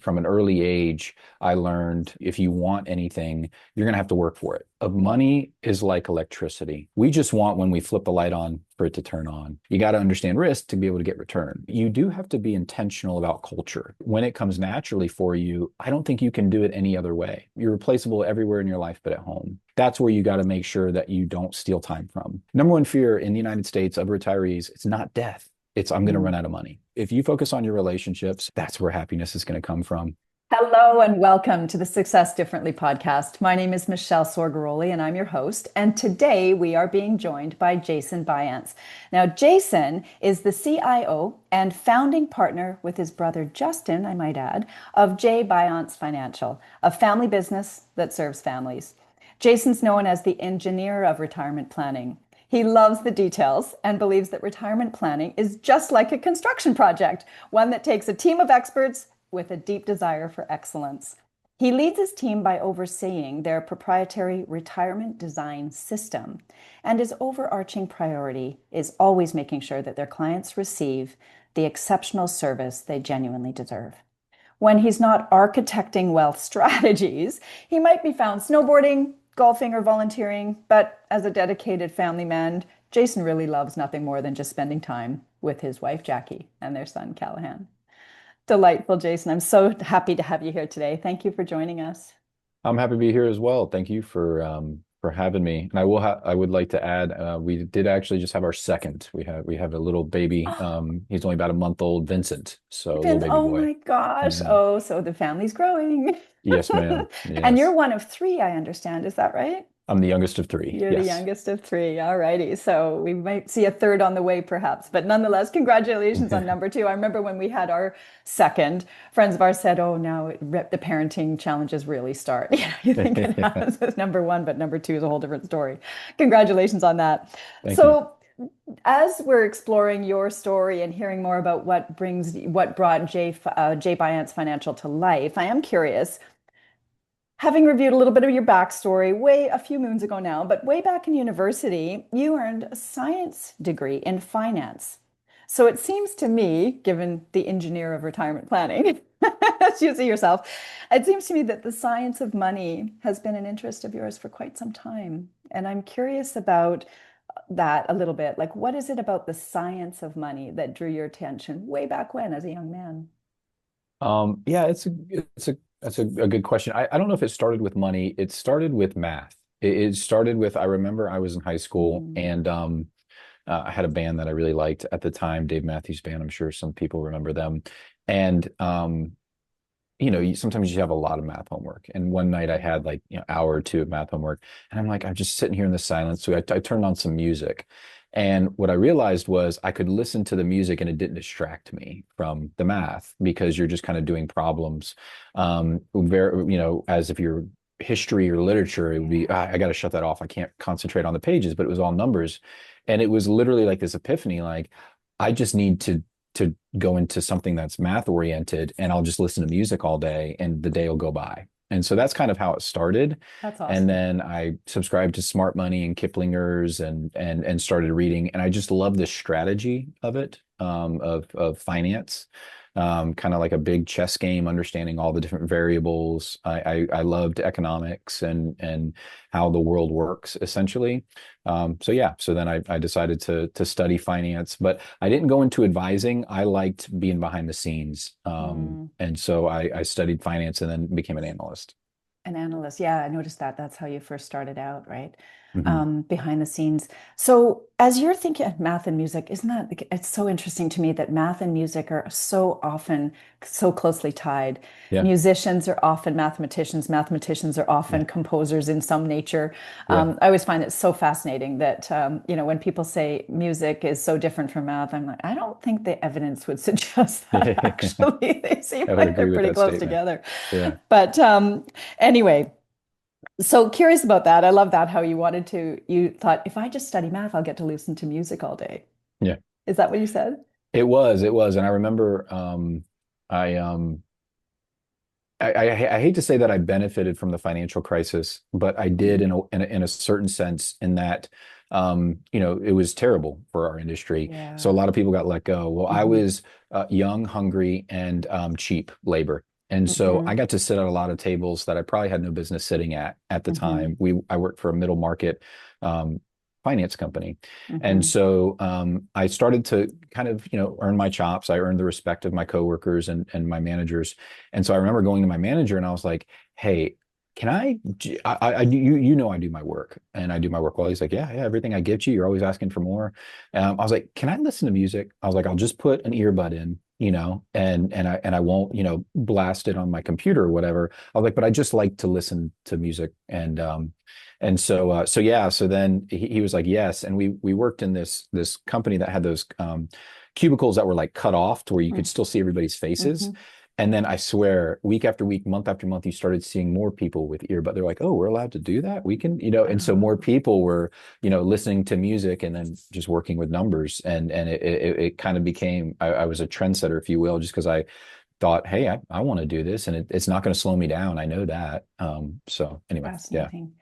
From an early age, I learned if you want anything, you're going to have to work for it. Money is like electricity. We just want when we flip the light on for it to turn on. You got to understand risk to be able to get return. You do have to be intentional about culture. When it comes naturally for you, I don't think you can do it any other way. You're replaceable everywhere in your life but at home. That's where you got to make sure that you don't steal time from. Number one fear in the United States of retirees, it's not death. It's I'm going to run out of money. If you focus on your relationships, that's where happiness is going to come from. Hello and welcome to the Success Differently podcast. My name is Michèle Sorgaroli and I'm your host. And today we are being joined by Jason Biance. Now, Jason is the CIO and founding partner with his brother Justin, I might add, of Biance Financial, a family business that serves families. Jason's known as the engineer of retirement planning. He loves the details and believes that retirement planning is just like a construction project, one that takes a team of experts with a deep desire for excellence. He leads his team by overseeing their proprietary retirement design system, and his overarching priority is always making sure that their clients receive the exceptional service they genuinely deserve. When he's not architecting wealth strategies, he might be found snowboarding, golfing, or volunteering, but as a dedicated family man, Jason really loves nothing more than just spending time with his wife, Jackie, and their son, Callahan. Delightful, Jason. I'm so happy to have you here today. Thank you for joining us. I'm happy to be here as well. Thank you for having me. And I would like to add we did actually just have our second. We have a little baby. He's only about a month old, Vincent. So a little baby Oh boy. my gosh. Mhm. Oh, so the family's growing. Yes, ma'am. And you're Yes. one of three, I understand. Is that right? I'm the youngest of three. You're the Yes. youngest of three. All righty. So we might see a third on the way, perhaps. But nonetheless, congratulations on number two. I remember when we had our second, friends of ours said, oh, now the parenting challenges really start. You think it has as number one, but number two is a whole different story. Congratulations on that. Thank you. So as we're exploring your story and hearing more about what brought J Biance Financial to life, I am curious, having reviewed a little bit of your backstory way a few moons ago now, but way back in university, you earned a science degree in finance. So it seems to me, given the engineer of retirement planning, as you see yourself, it seems to me that the science of money has been an interest of yours for quite some time. And I'm curious about that a little bit. Like, what is it about the science of money that drew your attention way back when as a young man? Yeah, that's a good question. I don't know if it started with money. It started with math. It started with I remember I was in high school Mm. and I had a band that I really liked at the time, Dave Matthews Band. I'm sure some people remember them. And sometimes you have a lot of math homework. And one night I had like, hour or two of math homework, and I'm like, I'm just sitting here in the silence. So I turned on some music. And what I realized was I could listen to the music and it didn't distract me from the math because you're just kind of doing problems. Very, as if you're history or literature, it would be, I got to shut that off. I can't concentrate on the pages, but it was all numbers. And it was literally like this epiphany, like I just need to go into something that's math oriented and I'll just listen to music all day and the day will go by. And so that's kind of how it started. That's And awesome. then I subscribed to Smart Money and Kiplinger's and started reading. And I just love the strategy of it, of finance, kind of like a big chess game, understanding all the different variables. I loved economics and how the world works essentially. So yeah, so then I decided to study finance, but I didn't go into advising. I liked being behind the scenes. Mm. And so I studied finance and then became an analyst. An analyst. Yeah, I noticed that. That's how you first started out, right? Mhm. Behind the scenes. So, as you're thinking of math and music, isn't that it's so interesting to me that math and music are so often so closely tied. Yeah. Musicians are often mathematicians, mathematicians are Yeah. often composers in some nature. Yeah. I always find it so fascinating that, when people say music is so different from math, I'm like, I don't think the evidence would suggest that actually. They seem I would like they're agree with pretty that close statement. together. Yeah. But anyway, so curious about that. I love that how you thought, if I just study math, I'll get to listen to music all day. Yeah. Is that what you said? It was. And I remember I um I hate to say that I benefited from the financial crisis, but I did Mm. in a certain sense in that it was terrible for our industry. So a Yeah. lot of people got let go. Well, I Hmm. was young, hungry, and cheap labor. And so I Hmm. got to sit at a lot of tables that I probably had no business sitting at the Hmm. time. I worked for a middle market um, finance company. And Hmm. so I started to kind of, earn my chops. I earned the respect of my coworkers and my managers. And so I remember going to my manager and I was like, hey, can you know, I do my work and I do my work well. He's like, yeah, everything I give you, you're always asking for more. I was like, can I listen to music? I was like, I'll just put an earbud in, and I won't, blast it on my computer or whatever. I was like, but I just like to listen to music. And so yeah, so then he was like, yes. And we worked in this company that had those cubicles that were like cut off to where you could still see everybody's faces. Hmm. And then I swear, week after week, month after month, you started seeing more people with earbud. They're like, oh, we're allowed to do that. We can, and so more Oh, people were, listening to music and then just working with numbers. And it kind of became, I was a trendsetter, if you will, just because I thought, hey, I want to do this and it's not going to slow me down. I know that. So anyway, yeah. fascinating.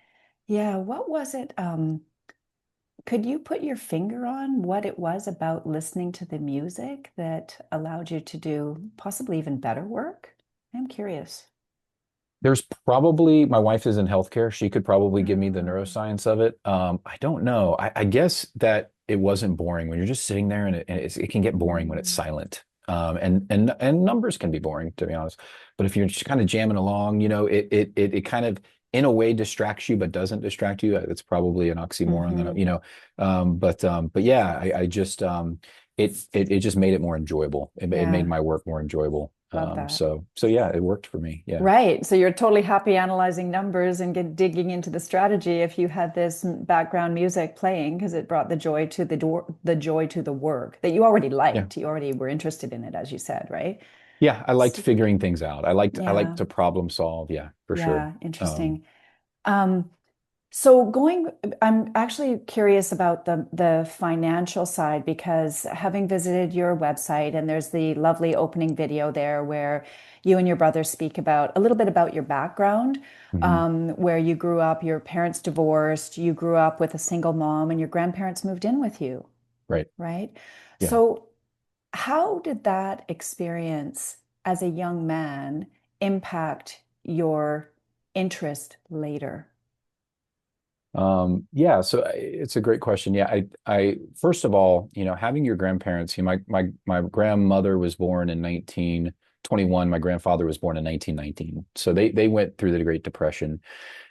Yeah, what was it? Could you put your finger on what it was about listening to the music that allowed you to do possibly even better work? I'm curious. There's probably, my wife is in healthcare. She could probably give me the Oh. neuroscience of it. I don't know. I guess that it wasn't boring when you're just sitting there and it can get boring when it's Mm. silent. And numbers can be boring, to be honest. But if you're just kind of jamming along, it kind of in a way distracts you, but doesn't distract you. It's probably an oxymoron that, Hmm. but yeah, I just, it just made it more enjoyable. It made Yeah, my work more enjoyable. love that. So yeah, it worked for me. Yeah. Right. So you're totally happy analyzing numbers and digging into the strategy if you had this background music playing because it brought the joy to the joy to the work that you already Yeah. liked. You already were interested in it, as you said, right? Yeah, I liked So, figuring things out. I liked yeah, to problem solve. Yeah, for sure. yeah, interesting. Um, I'm actually curious about the financial side because having visited your website and there's the lovely opening video there where you and your brother speak about a little bit about your background, Mhm. where you grew up, your parents divorced, you grew up with a single mom, and your grandparents moved in with you, Right. right? Yeah. So how did that experience as a young man impact your interest later? Yeah, so it's a great question. Yeah, I first of all, having your grandparents, my grandmother was born in 1921, my grandfather was born in 1919. So they went through the Great Depression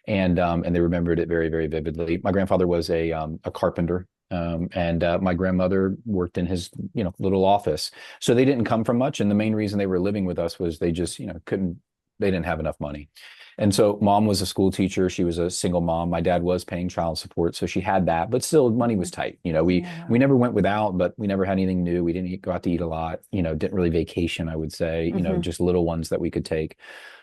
and they remembered it very, very vividly. My grandfather was a carpenter. And my grandmother worked in his, little office. So they didn't come from much. And the main reason they were living with us was they just, they didn't have enough money. And so mom was a school teacher. She was a single mom. My dad was paying child support. So she had that, but still money was Mhm. tight. We Yeah. never went without, but we never had anything new. We didn't go out to eat a lot, didn't really vacation, I would say, Hmm. just little ones that we could take.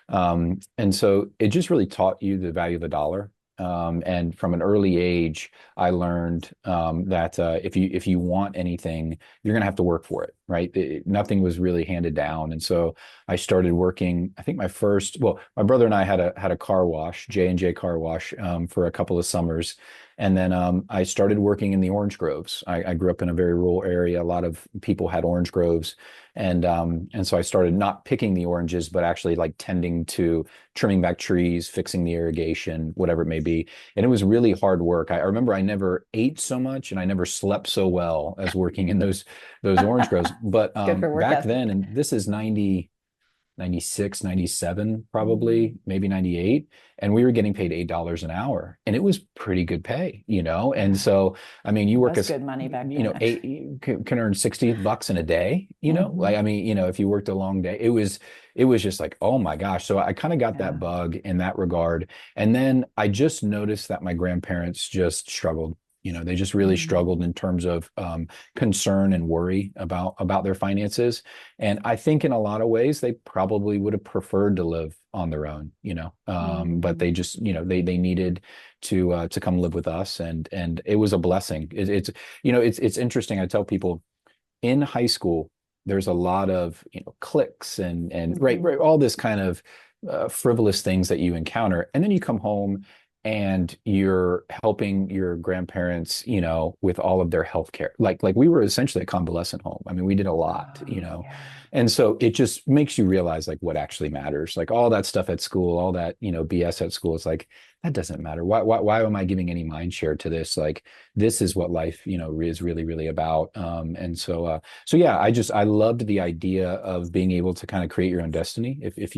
And so it just really taught you the value of the dollar. And from an early age, I learned that if you want anything, you're gonna have to work for it, right? Nothing was really handed down. And so I started working. I think my brother and I had a car wash, J&J Car Wash, for a couple of summers. And then I started working in the orange groves. I grew up in a very rural area. A lot of people had orange groves. And so I started not picking the oranges, but actually like tending to trimming back trees, fixing the irrigation, whatever it may be. And it was really hard work. I remember I never ate so much and I never slept so well as working in those orange groves. But Good for work back then, ethic. and this is 96, 97, Mm. probably, maybe 98. And we were getting paid $8 an hour. And it was pretty good pay, And Yeah, so, I mean, you it work was as, good money back then, eight, actually. you can earn $60 in a day, Hmm. like, I mean, if you worked a long day, it was just like, oh my gosh. So I kind of got that Yeah. bug in that regard. And then I just noticed that my grandparents just struggled. They just really Mm. struggled in terms of concern and worry about their finances. And I think in a lot of ways, they probably would have preferred to live on their own, but Mm. they just, they needed to come live with us, and it was a blessing. It's interesting. I tell people in high school, there's a lot of cliques and right, Hmm. all this kind of frivolous things that you encounter, and then you come home and you're helping your grandparents, with all of their health care. Like we were essentially a convalescent home. I mean, we did a lot, Oh, yeah. And so it just makes you realize like what actually matters. Like all that stuff at school, all that, BS at school, it's like that doesn't matter. Why am I giving any mind share to this? Like this is what life, is really, really about. So yeah, I loved the idea of being able to kind of create your own destiny. If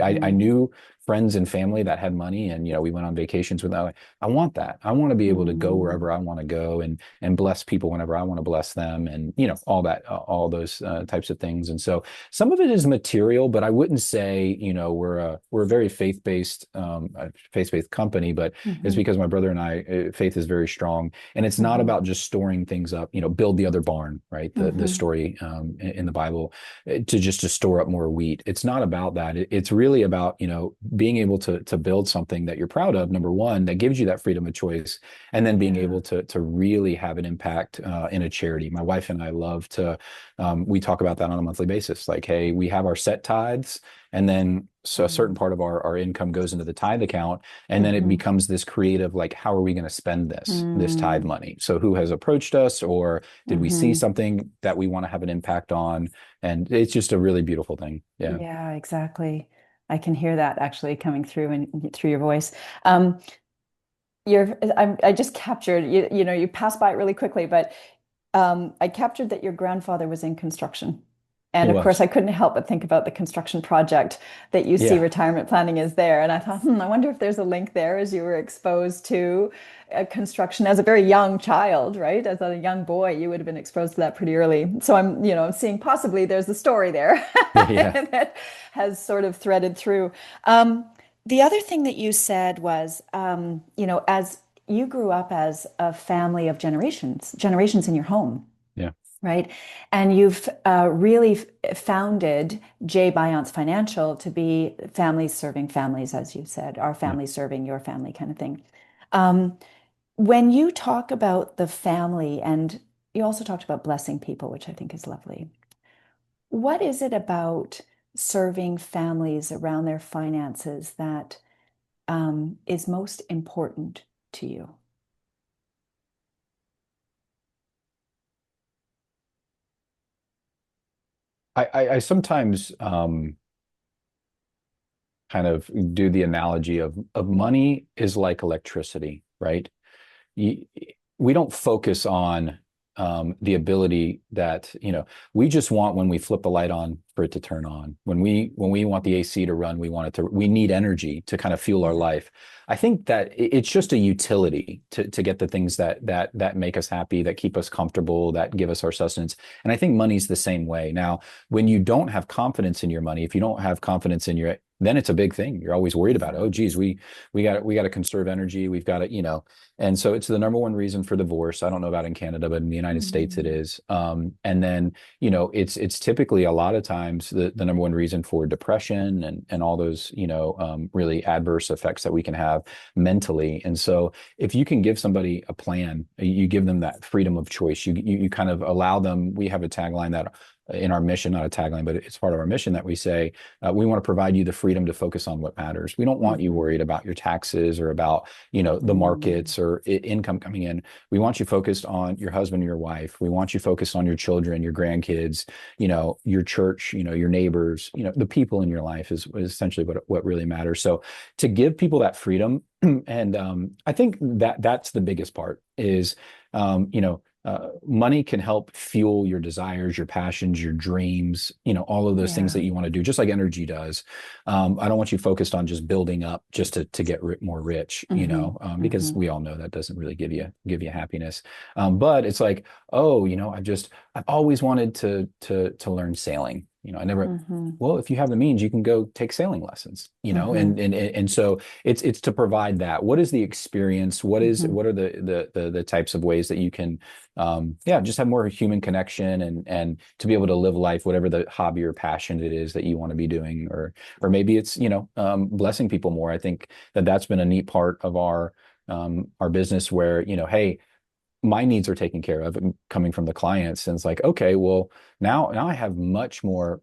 I Hmm. knew friends and family that had money and we went on vacations with that. I want that. I want to be able to go Hmm. wherever I want to go and bless people whenever I want to bless them, and all that, all those types of things. And so some of it is material, but I wouldn't say we're a very faith-based company, but it's Hmm. because my brother and I, faith is very strong, and it's not Hmm. about just storing things up. Build the other barn, right? The Hmm. story in the Bible, to store up more wheat. It's not about that. It's really about being able to build something that you're proud of. Number one, that gives you that freedom of choice, and then being Yeah. able to really have an impact in a charity. My wife and I love to we talk about that on a monthly basis. Like, hey, we have our set tithes, and then so a certain Mm. part of our income goes into the tithe account, and then it Hmm. becomes this creative, like, how are we going to spend this tithe Mm. money? So who has approached us, or did we see Hmm. something that we want to have an impact on? And it's just a really beautiful thing. Yeah. Yeah, exactly. I can hear that actually coming through and through your voice. Um, I just captured, you passed by it really quickly, but I captured that your grandfather was in construction. He And of course, was. I couldn't help but think about the construction project that you see Yeah. retirement planning is there. And I thought, I wonder if there's a link there as you were exposed to construction as a very young child, right? As a young boy, you would have been exposed to that pretty early. So I'm, seeing possibly there's a story there Yeah. that has sort of threaded through. Um, the other thing that you said was, as you grew up as a family of generations in your home, Yeah. right? And you've really founded J. Biance Financial to be families serving families, as you said, our Yeah. family serving your family kind of thing. Um, when you talk about the family, and you also talked about blessing people, which I think is lovely. What is it about serving families around their finances that is most important to you? I sometimes kind of do the analogy of money is like electricity, right? You, we don't focus on the ability that we just want when we flip the light on for it to turn on. When we want the AC to run, we want it to. We need energy to kind of fuel our Yeah. life. I think that it's just a utility to get the things that make us happy, that keep us comfortable, that give us our sustenance. And I think money's the same way. Now, when you don't have confidence in your money, if you don't have confidence in your, then it's a big thing. You're always worried about it. Oh, geez, we got to conserve energy. We've got to. And so it's the number one reason for divorce. I don't know about in Canada, but in the United States it Mhm. is. And then, it's typically a lot of times the number one reason for depression and all those, really adverse effects that we can have mentally. And so if you can give somebody a plan, you give them that freedom of choice. You kind of allow them. We have a tagline that in our mission, not a tagline, but it's part of our mission that we say, we want to provide you the freedom to focus on what matters. We don't want you Mhm. worried about your taxes or about the Mm. markets or income coming in. We want you focused on your husband and your wife. We want you focused on your children, your grandkids, your church, your neighbors, the people in your life is essentially what really matters. So to give people that freedom, and I think that's the biggest part is money can help fuel your desires, your passions, your dreams, all of those things Yeah. that you want to do, just like energy does. I don't want you focused on just building up just to get more rich, Hmm. because Hmm. we all know that doesn't really give you happiness. But it's like, oh, I've always wanted to learn sailing. I never. Hmm. Well, if you have the means, you can go take sailing lessons, Hmm. and so it's to provide that. What is the experience? Hmm. What are the types of ways that you can yeah, just have more human connection and to be able to live life, whatever the hobby or passion it is that you want to be doing, or maybe it's blessing people more. I think that's been a neat part of our business where hey, my needs are taken care of coming from the clients, and it's like, okay, well, now I have much more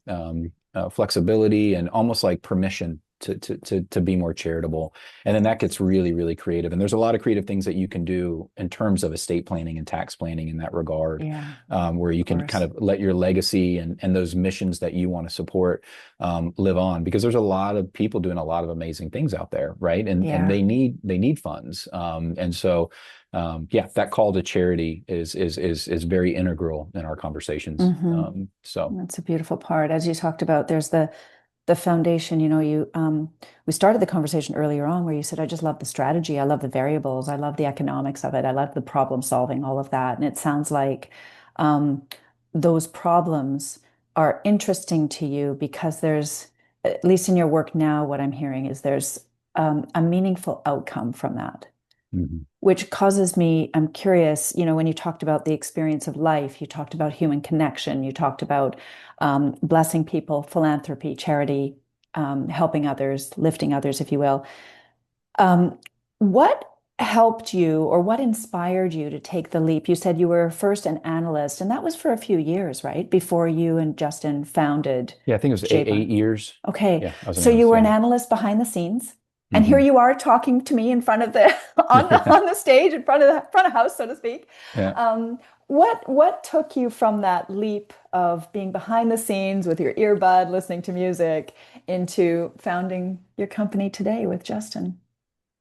flexibility and almost like permission to be more charitable. And then that gets really, really creative. And there's a lot of creative things that you can do in terms of estate planning and tax planning in that regard, Yeah, where you of can kind course. of let your legacy and those missions that you want to support live on, because there's a lot of people doing a lot of amazing things out there, right? And Yeah. they need funds. And so yeah, that call to charity is very integral in our conversations. Hmm. So That's a beautiful part. As you talked about, there's the foundation. We started the conversation earlier on where you said, I just love the strategy. I love the variables. I love the economics of it. I love the problem solving, all of that. And it sounds like um, those problems are interesting to you because there's, at least in your work now, what I'm hearing is there's a meaningful outcome from that, mhm. which causes me, I'm curious, when you talked about the experience of life, you talked about human connection, you talked about blessing people, philanthropy, charity, helping others, lifting others, if you will. Um, what helped you or what inspired you to take the leap? You said you were first an analyst, and that was for a few years, right? Before you and Justin founded Yeah, I think it was eight J-Bond. years. Okay, Yeah, I was an so you analyst. were an Yeah. analyst behind the scenes, and here Hmm. you are talking to me in front of the Yeah. on the stage in front of the front of house, so to speak. Yeah. What took you from that leap of being behind the scenes with your earbud, listening to music, into founding your company today with Justin?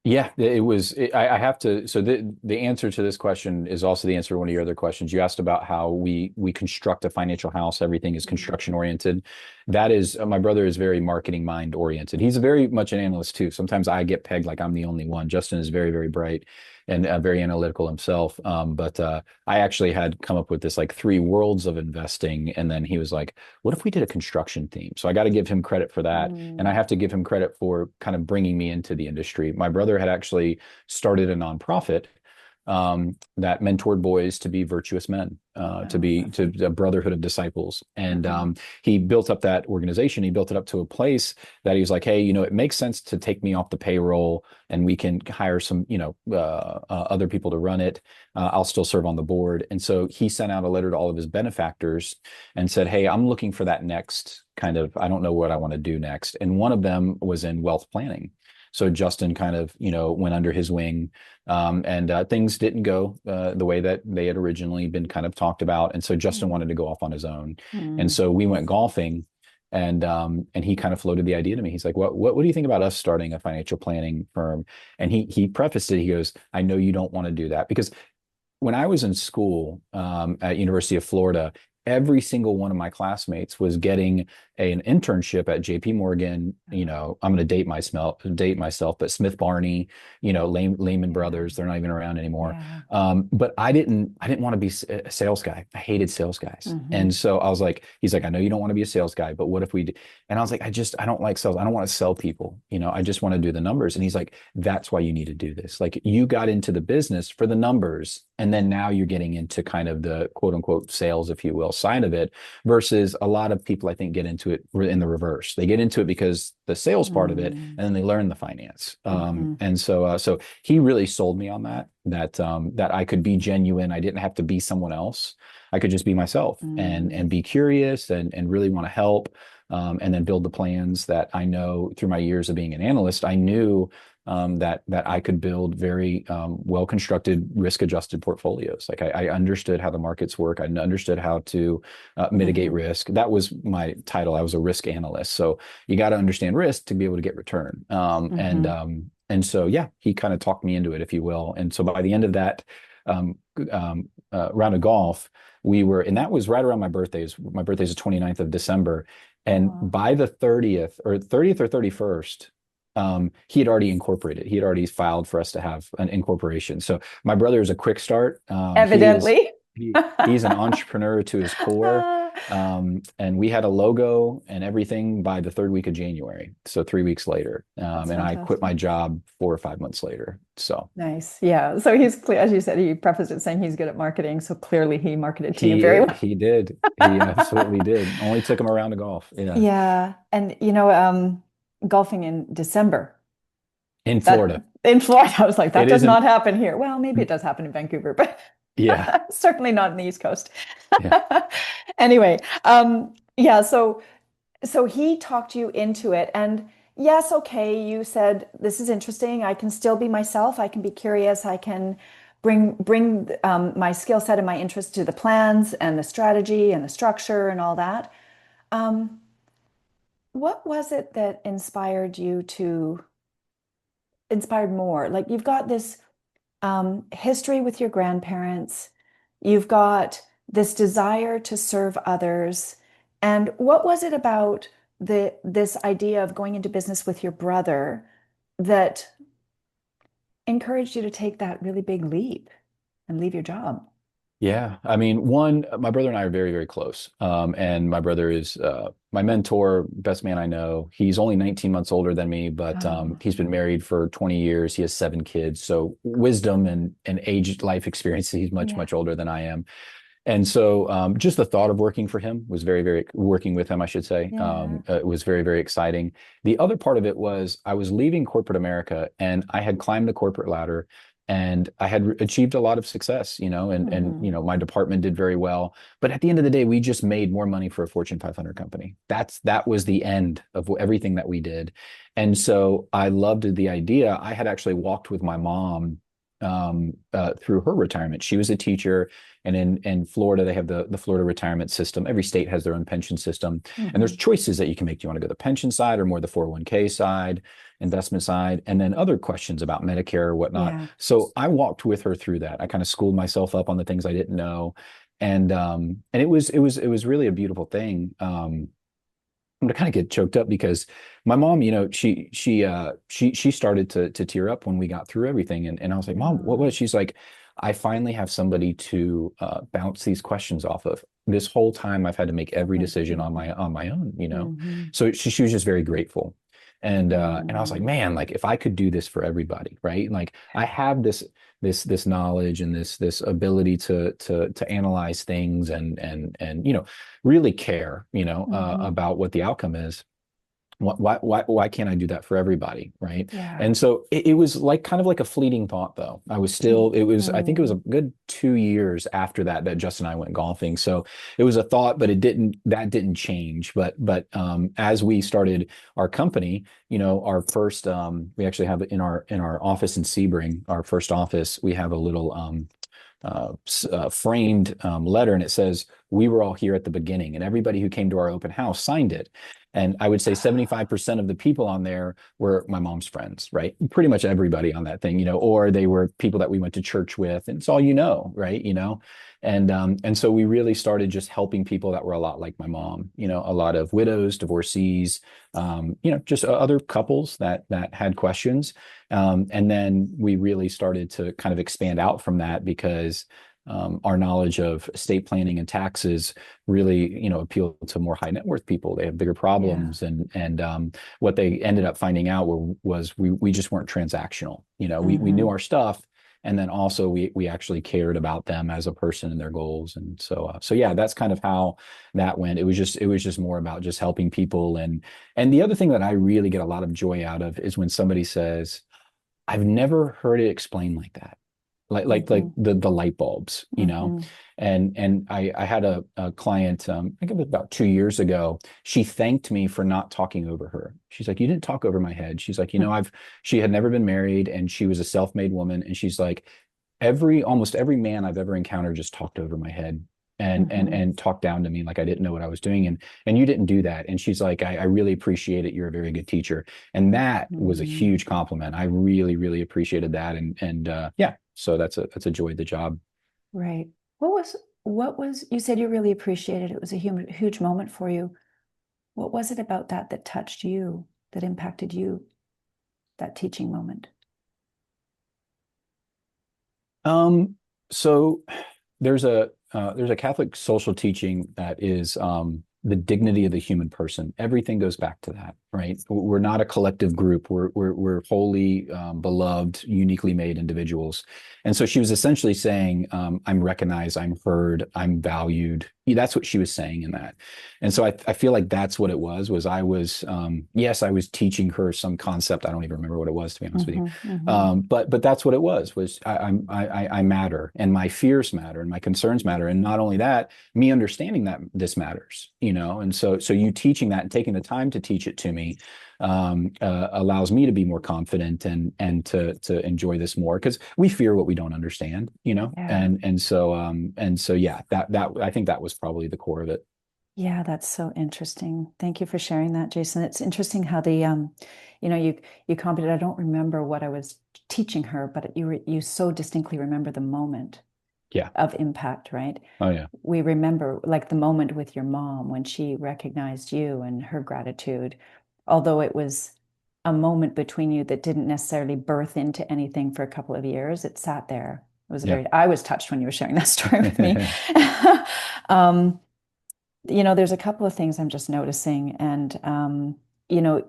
Yeah, it was. I have to. So the answer to this question is also the answer to one of your other questions. You asked about how we construct a financial house. Everything is construction oriented. That is, my brother is very marketing mind oriented. He's very much an analyst too. Sometimes I get pegged like I'm the only one. Justin is very, very bright and very analytical himself. But I actually had come up with this like three worlds of investing, and then he was like, "What if we did a construction theme?" So I got to give him credit for that. And I Mm, have to give him credit for kind of bringing me into the industry. My brother had actually started a nonprofit that mentored boys to be virtuous men, I to love be that. to a brotherhood of disciples. And Uh-huh. he built up that organization. He built it up to a place that he was like, hey, it makes sense to take me off the payroll, and we can hire some, other people to run it. I'll still serve on the board. And so he sent out a letter to all of his benefactors and said, hey, I'm looking for that next kind of, I don't know what I want to do next. And one of them was in wealth planning. So Justin kind of, went under his wing, and things didn't go the way that they had originally been kind of talked about. And so Justin wanted to go off on his own. And Mm, so we went golfing, and he kind of floated the idea to me. He's like, what do you think about us starting a financial planning firm? And he prefaced it. He goes, I know you don't want to do that, because when I was in school at University of Florida, every single one of my classmates was getting an internship at JP Morgan. I'm going to date myself, but Smith Barney, Lehman yeah, Brothers, they're not even around anymore. yeah. But I didn't want to be a sales guy. I hated sales guys. Hmm. And so I was like, he's like, I know you don't want to be a sales guy, but what if we do? And I was like, I don't like sales. I don't want to sell people. I just want to do the numbers. And he's like, that's why you need to do this. Like, you got into the business for the numbers, and then now you're getting into kind of the quote unquote sales, if you will, side of it, versus a lot of people, I think, get into it in the reverse. They get into it because the sales part of it, Mm, and then they learn the finance. hmm. And so he really sold me on that I could be genuine. I didn't have to be someone else. I could just be myself and Mm, be curious and really want to help. And then build the plans that I know through my years of being an analyst. I knew that I could build very well constructed, risk adjusted portfolios. Like, I understood how the markets work. I understood how to mitigate hmm. risk. That was my title. I was a risk analyst. So you got to understand risk to be able to get return. And so yeah, he kind of talked me into it, if you will. And so by the end of that um, round of golf, and that was right around my birthdays. My birthday's the 29th of December. Oh, And wow. by the 30th or 31st, he had already incorporated. He had already filed for us to have an incorporation. So my brother is a quick start. Evidently. He's an entrepreneur to his core. And we had a logo and everything by the third week of January. So 3 weeks later. That's And I quit my fantastic. job 4 or 5 months later. So Nice. Yeah. So he's clear, as you said, he prefaced it saying he's good at marketing. So clearly he marketed to you very well. he did. He absolutely did. Only took him around to golf. Yeah. Yeah. And golfing in December. In That Florida. in Florida, I was like, that It does not isn't. happen here. Well, maybe it does happen in Vancouver, but Yeah. certainly not in the East Coast. Yeah. Anyway, yeah, so he talked you into it, and yes, okay, you said this is interesting. I can still be myself. I can be curious. I can bring my skill set and my interest to the plans and the strategy and the structure and all that. Um, what was it that inspired more? Like you've got this history with your grandparents. You've got this desire to serve others. And what was it about this idea of going into business with your brother that encouraged you to take that really big leap and leave your job? Yeah, I mean, one, my brother and I are very, very close. And my brother is my mentor, best man I know. He's only 19 months older than me, but Oh, he's been married for 20 years. He has 7 kids. So wisdom and age life experience, he's much, yeah. much older than I am. And so just the thought of working for him was very, very, working with him, I should say, Yeah. it was very, very exciting. The other part of it was I was leaving corporate America and I had climbed the corporate ladder and I had achieved a lot of success, and Hmm. my department did very well. But at the end of the day, we just made more money for a Fortune 500 company. That was the end of everything that we did. And so I loved the idea. I had actually walked with my mom through her retirement. She was a teacher, and in Florida, they have the Florida retirement system. Every state has their own pension system, and there's Hmm. choices that you can make. Do you want to go the pension side or more the 401k side, investment side, and then other questions about Medicare or whatnot. Yeah. So I walked with her through that. I kind of schooled myself up on the things I didn't know, and it was really a beautiful thing. I'm gonna kind of get choked up because my mom, she started to tear up when we got through everything, and I was like, Mom, what Oh, was? She's like, I finally have somebody to bounce these questions off of. This whole time, I've had to make every decision on hmm. my own. Hmm. So she was just very grateful, and I was like, Mm. man, like if I could do this for everybody, right? Like I have this knowledge and this ability to analyze things and really care, Hmm. about what the outcome is. Why can't I do that for everybody, right? Yeah. And so it was like kind of like a fleeting thought, though. I think it was a Hmm. good 2 years after that Justin and I went golfing. So it was a thought, but that didn't change. But as we started our company, our first, we actually have in our office in Sebring, our first office, we have a little framed letter, and it says, "We were all here at the beginning," and everybody who came to our open house signed it. And I would say 75% of the people on there were my mom's friends, right? Pretty much everybody on that thing, or they were people that we went to church with, and it's all right? And so we really started just helping people that were a lot like my mom, a lot of widows, divorcees, just other couples that had questions. And then we really started to kind of expand out from that because our knowledge of estate planning and taxes really, appealed to more high net worth people. They have bigger Yeah. problems, and what they ended up finding out was we just weren't transactional. We knew Hmm. our stuff, and then also we actually cared about them as a person and their goals. And so yeah, that's kind of how that went. It was just more about just helping people. And the other thing that I really get a lot of joy out of is when somebody says, I've never heard it explained like that. Like Hmm. the light bulbs, Hmm. and I had a client, I think it was about 2 years ago. She thanked me for not talking over her. She's like, you didn't talk over my head. She's like, she had never been married and she was a self-made woman. And she's like, almost every man I've ever encountered just talked over my head Hmm. and talked down to me like I didn't know what I was doing. And you didn't do that. And she's like, I really appreciate it. You're a very good teacher. And that was a Hmm. huge compliment. I really, really appreciated that. And yeah, so that's a joy of the job. Right. What was you said you really appreciated it. It was a huge moment for you. What was it about that that touched you, that impacted you, that teaching moment? Um, so there's a Catholic social teaching that is the dignity of the human person. Everything goes back to that, right? We're not a collective group. We're wholly beloved, uniquely made individuals. And so she was essentially saying, I'm recognized, I'm heard, I'm valued. That's what she was saying in that. And so I feel like that's what it was I was, yes, I was teaching her some concept. I don't even remember what it was, to be honest with you. Hmm. Hmm. But that's what it was I matter, and my fears matter, and my concerns matter. And not only that, me understanding that this matters, And so you teaching that and taking the time to teach it to me allows me to be more confident and to enjoy this more because we fear what we don't understand, Yeah. and so yeah, that I think that was probably the core of it. Yeah, that's so interesting. Thank you for sharing that, Jason. It's interesting how you commented, I don't remember what I was teaching her, but you so distinctly remember the moment Yeah. of impact, right? Oh yeah. We remember like the moment with your mom when she recognized you and her gratitude, although it was a moment between you that didn't necessarily birth into anything for a couple of years. It sat there. Yeah. I was touched when you were sharing that story with me. um, there's a couple of things I'm just noticing. And,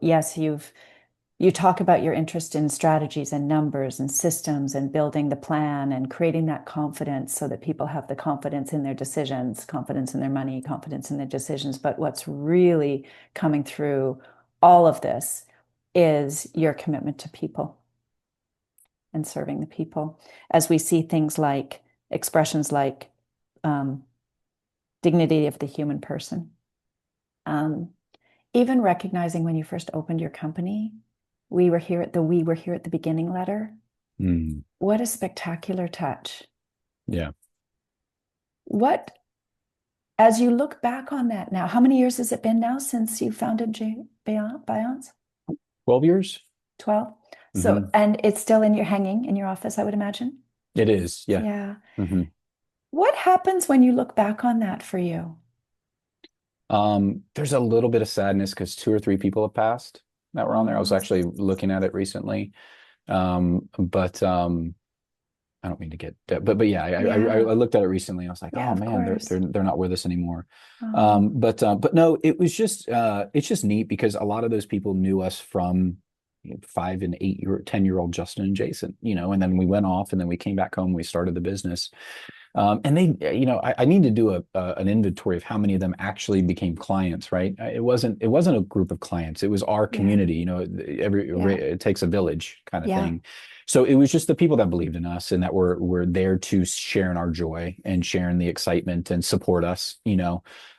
yes, you talk about your interest in strategies and numbers and systems and building the plan and creating that confidence so that people have the confidence in their decisions, confidence in their money, confidence in their decisions. But what's really coming through all of this is your commitment to people and serving the people. As we see things like expressions like um, dignity of the human person. Um, Even recognizing when you first opened your company, we were here at the beginning letter. Mm, What a spectacular touch. yeah. What, as you look back on that now, how many years has it been now since you founded Biance? 12 years. 12. So, Hmm. and it's still hanging in your office, I would imagine. It is. Yeah. Yeah. Hmm. What happens when you look back on that for you? There's a little bit of sadness because two or three people have passed that were on there. I was Oh, actually looking at it recently. But I don't mean to get, but yeah, yeah. I looked at it recently. And I was like, Yeah, oh of man, course. they're not with us anymore. Oh, But no, it was just it's just neat because a lot of those people knew us from 5 and 8 year, 10-year-old Justin and Jason, and then we went off and then we came back home. We started the business. And I need to do an inventory of how many of them actually became clients, right? It wasn't a group of clients. It was our yeah. community, Yeah. it takes a village kind of Yeah. thing. So it was just the people that believed in us and that were there to share in our joy and share in the excitement and support us.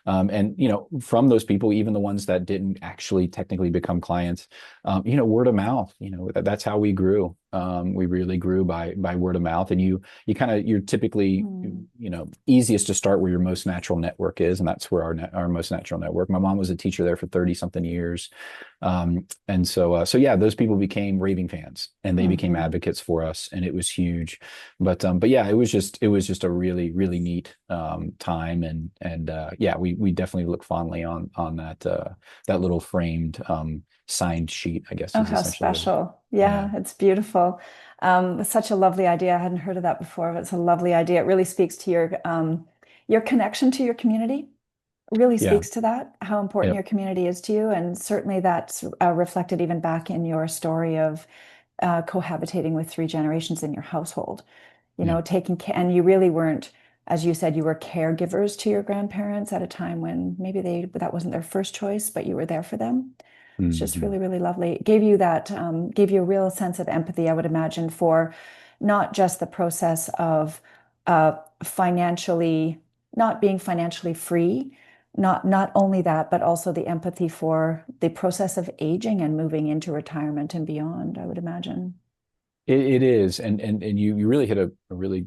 And from those people, even the ones that didn't actually technically become clients, word of mouth, that's how we grew. We really grew by word of mouth. And you're typically, Mm. easiest to start where your most natural network is, and that's where our most natural network. My mom was a teacher there for 30 something years. And so yeah, those people became raving fans and they became Hmm. advocates for us, and it was huge. But yeah, it was just a really, really neat time. And yeah, we definitely look fondly on that little framed signed sheet, I guess Oh, is how essentially what it. special. Yeah. Yeah, it's beautiful. It's such a lovely idea. I hadn't heard of that before, but it's a lovely idea. It really speaks to your connection to your community. Really Yeah. speaks to that, how important Yep. your community is to you. And certainly that's reflected even back in your story of cohabitating with three generations in your household. Yeah. Taking care, and you really weren't, as you said, you were caregivers to your grandparents at a time when maybe that wasn't their first choice, but you were there for them. It's just Hmm. really, really lovely. It gave you a real sense of empathy, I would imagine, for not just the process of financially, not being financially free, not only that, but also the empathy for the process of aging and moving into retirement and beyond, I would imagine. It is, and you really hit a really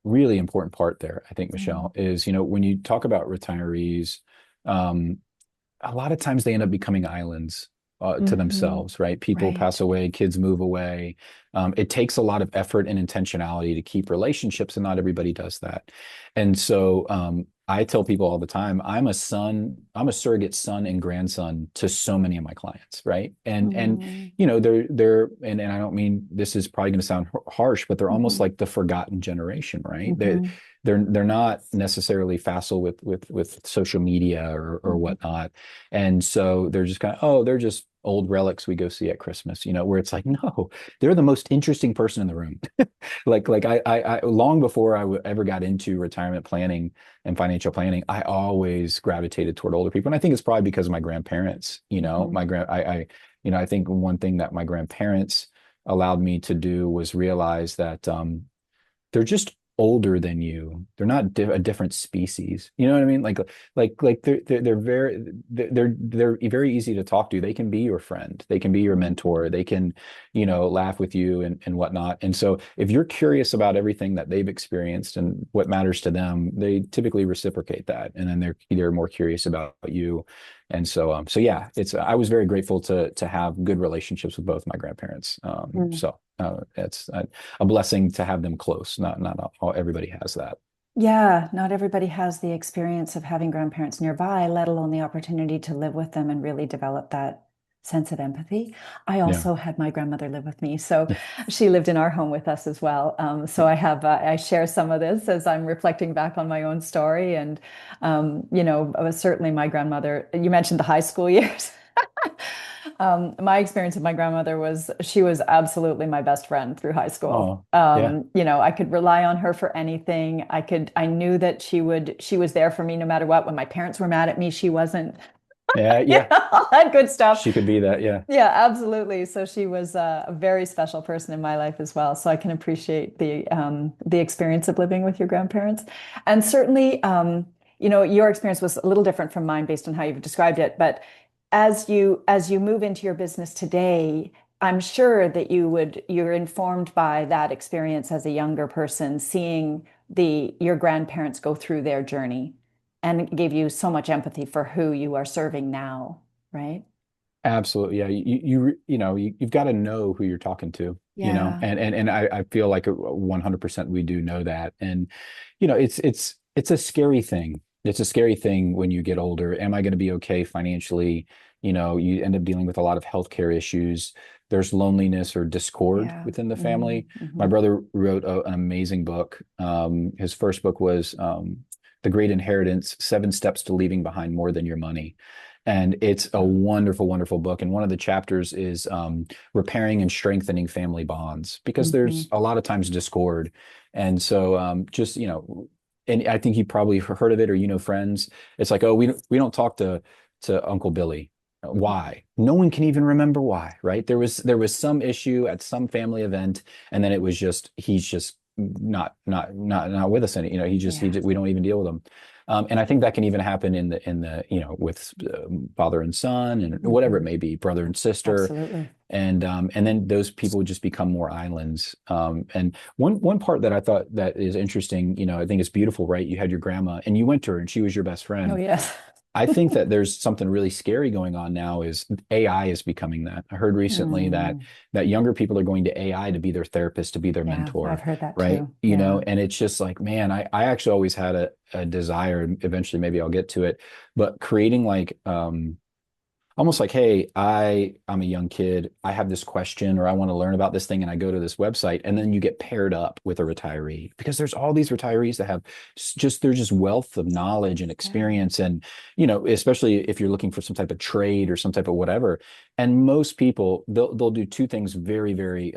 really important part there. I think, Yeah. Michelle, is when you talk about retirees, um, a lot of times they end up becoming islands to Hmm. themselves, right? People pass Right. away, kids move away. It takes a lot of effort and intentionality to keep relationships, and not everybody does that. And so I tell people all the time, I'm a surrogate son and grandson to so many of my clients, right? And Mm. and I don't mean this is probably going to sound harsh, but they're almost Hmm. like the forgotten generation, right? They Hmm. they're not necessarily facile with social media or Hmm. whatnot, and so they're just kind of, oh, they're just old relics we go see at Christmas, where it's like, no, they're the most interesting person in the room. Like I long before ever got into retirement planning and financial planning, I always gravitated toward older people, and I think it's probably because of my grandparents. Hmm. I think one thing that my grandparents allowed me to do was realize that they're just older than you, they're not a different species. You know what I mean? Like they're they're very easy to talk to. They can be your friend. They can be your mentor. They can, laugh with you and whatnot. And so if you're curious about everything that they've experienced and what matters to them, they typically reciprocate that. And then they're more curious about you. And so yeah, I was very grateful to have good relationships with both my grandparents. Mm. It's a blessing to have them close. Not all everybody has that. Yeah, not everybody has the experience of having grandparents nearby, let alone the opportunity to live with them and really develop that sense of empathy. I Yeah. also had my grandmother live with me, so she lived in our home with us as well. So I share some of this as I'm reflecting back on my own story, and certainly my grandmother. You mentioned the high school years. My experience with my grandmother was she was absolutely my best friend through high school. Oh, yeah. I could rely on her for anything. I knew that she was there for me no matter what. When my parents were mad at me, she wasn't, Yeah, yeah. all that good stuff. She could be that. Yeah. Yeah, absolutely. So she was a very special person in my life as well. So I can appreciate the experience of living with your grandparents. And certainly, your experience was a little different from mine based on how you've described it. But as you move into your business today, I'm sure that you're informed by that experience as a younger person, seeing your grandparents go through their journey, and it gave you so much empathy for who you are serving now, right? Absolutely. Yeah. You've got to know who you're talking to, Yeah. and I feel like 100% we do know that. And, it's a scary thing. It's a scary thing when you get older. Am I going to be okay financially? You end up dealing with a lot of healthcare issues. There's loneliness or discord Yeah. within the Hmm. family. My Hmm. brother wrote an amazing book. His first book was The Great Inheritance: 7 Steps to Leaving Behind More Than Your Money. And it's a wonderful, wonderful book. And one of the chapters is repairing and strengthening family bonds because Hmm. there's a lot of times discord. And so just, and I think you probably heard of it or friends. It's like, oh, we don't talk to Uncle Billy. Why? No one can even remember why, right? There was some issue at some family event, and then it was just he's just not with us any. Yeah. We don't even deal with him. And I think that can even happen in the with father and son and whatever it Hmm. may be, brother and sister, Absolutely. and then those people would just become more islands. And one part that I thought that is interesting, I think it's beautiful, right? You had your grandma and you went to her and she was your best Oh, friend. yes. I think that there's something really scary going on now is AI is becoming that. I heard recently that Mm. younger people are going to AI to be their therapist, to be their Yeah, I've mentor, heard that right? too. Yeah. And it's just like, man, I actually always had a desire, and eventually maybe I'll get to it, but creating like almost like, hey, I'm a young kid, I have this question or I want to learn about this thing, and I go to this website, and then you get paired up with a retiree because there's all these retirees that have they're just wealth of knowledge and Yeah. experience, and especially if you're looking for some type of trade or some type of whatever. And most people, they'll do two things very, very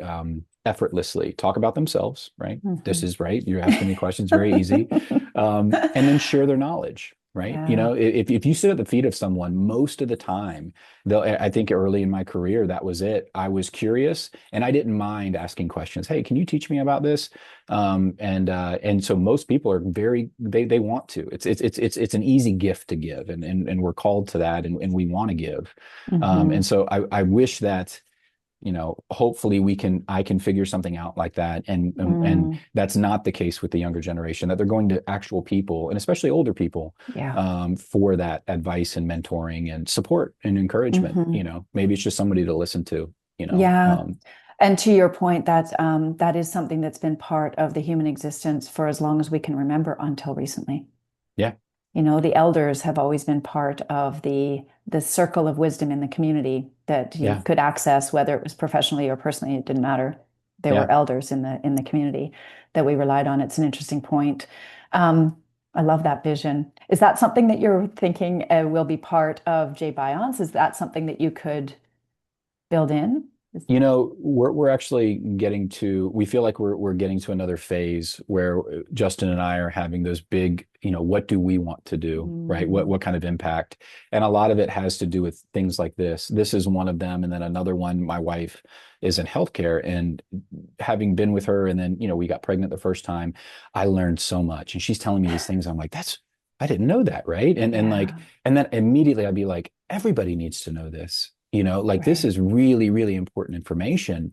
effortlessly: talk about themselves, right? This Hmm. is right, you're asking me questions, very easy. And then share their knowledge, right? Yeah. If you sit at the feet of someone, most of the time, I think early in my career, that was it. I was curious and I didn't mind asking questions. Hey, can you teach me about this? And so most people are they want to. It's an easy gift to give, and we're called to that, and we want to give. And Hmm. so I wish that hopefully I can figure something out like that. And Mm. that's not the case with the younger generation, that they're going to actual people, and especially older people, Yeah. for that advice and mentoring and support and encouragement. Hmm. Maybe it's just somebody to listen to, Yeah. And to your point, that is something that's been part of the human existence for as long as we can remember until recently. yeah, The elders have always been part of the circle of wisdom in the community that you yeah, could access, whether it was professionally or personally, it didn't matter. There yeah. were elders in the community that we relied on. It's an interesting point. I love that vision. Is that something that you're thinking will be part of J Biance? Is that something that you could build in? We're actually getting to, we feel like we're getting to another phase where Justin and I are having those big, what do we want to do, right? What Mm, kind of impact? And a lot of it has to do with things like this. This is one of them. And then another one, my wife is in healthcare, and having been with her, and then, we got pregnant the first time, I learned so much. And she's telling me these things. I'm like, I didn't know that, right? yeah, And then immediately I'd be like, everybody needs to know this. Like this right. is really, really important information.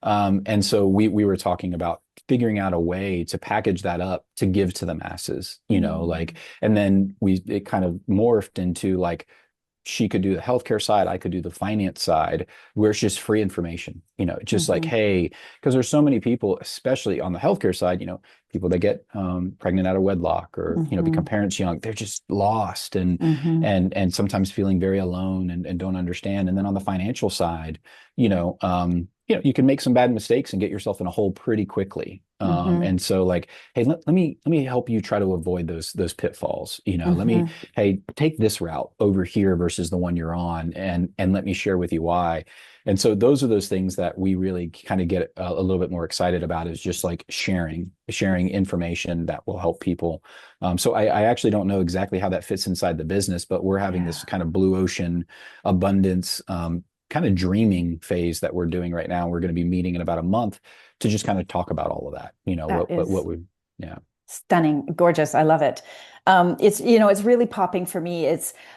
And so we were talking about figuring out a way to package that up to give to the masses, like, Mm, and then it kind of morphed into like, she could do the healthcare side, I could do the finance side, where it's just free information, just like, mhm, hey, because there's so many people, especially on the healthcare side, people that get pregnant out of wedlock or, become mhm, parents young, they're just lost and mhm, and sometimes feeling very alone and don't understand. And then on the financial side, you can make some bad mistakes and get yourself in a hole pretty quickly. mhm, And so like, hey, let me help you try to avoid those pitfalls. Let me, mhm. hey, take this route over here versus the one you're on, and let me share with you why. And so those are those things that we really kind of get a little bit more excited about, is just like sharing information that will help people. So I actually don't know exactly how that fits inside the business, but we're having this Yeah, kind of blue ocean abundance kind of dreaming phase that we're doing right now. We're going to be meeting in about a month to just kind of talk about all of that. that What is we, yeah. stunning, gorgeous. I love it. It's really popping for me.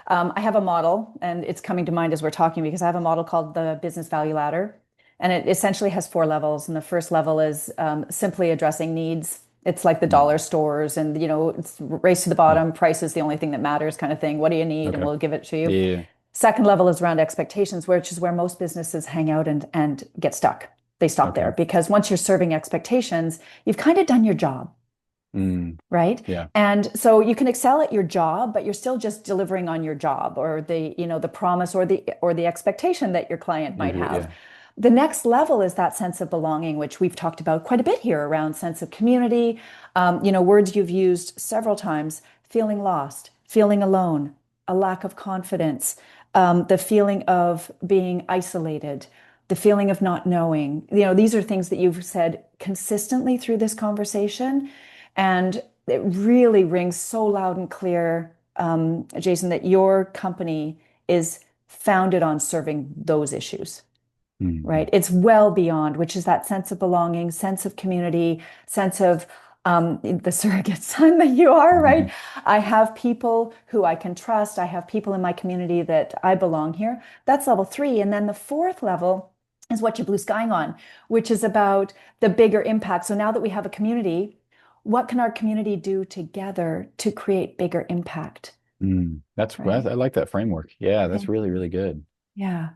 I have a model, and it's coming to mind as we're talking because I have a model called the Business Value Ladder, and it essentially has four levels. And the first level is simply addressing needs. It's like the dollar Mm, stores, and it's race to the mm, bottom. Price is the only thing that matters, kind of thing. What do you need, and okay. we'll give it to you. Yeah. Second level is around expectations, which is where most businesses hang out and get stuck. They stop there Okay. because once you're serving expectations, you've kind of done your job, Mm, right? yeah. And so you can excel at your job, but you're still just delivering on your job or the promise or the expectation that your client might have. Yeah. The next level is that sense of belonging, which we've talked about quite a bit here around sense of community. Words you've used several times: feeling lost, feeling alone, a lack of confidence, the feeling of being isolated, the feeling of not knowing. These are things that you've said consistently through this conversation. And it really rings so loud and clear, Jason, that your company is founded on serving those issues, right? Mhm. It's well beyond, which is that sense of belonging, sense of community, sense of the surrogate son that you are, right? Mhm. I have people who I can trust. I have people in my community that I belong here. That's level three. And then the fourth level is what you're blue skying on, which is about the bigger impact. So now that we have a community, what can our community do together to create bigger impact, I right? like that framework. Yeah, that's Thank really, you. really good. Yeah.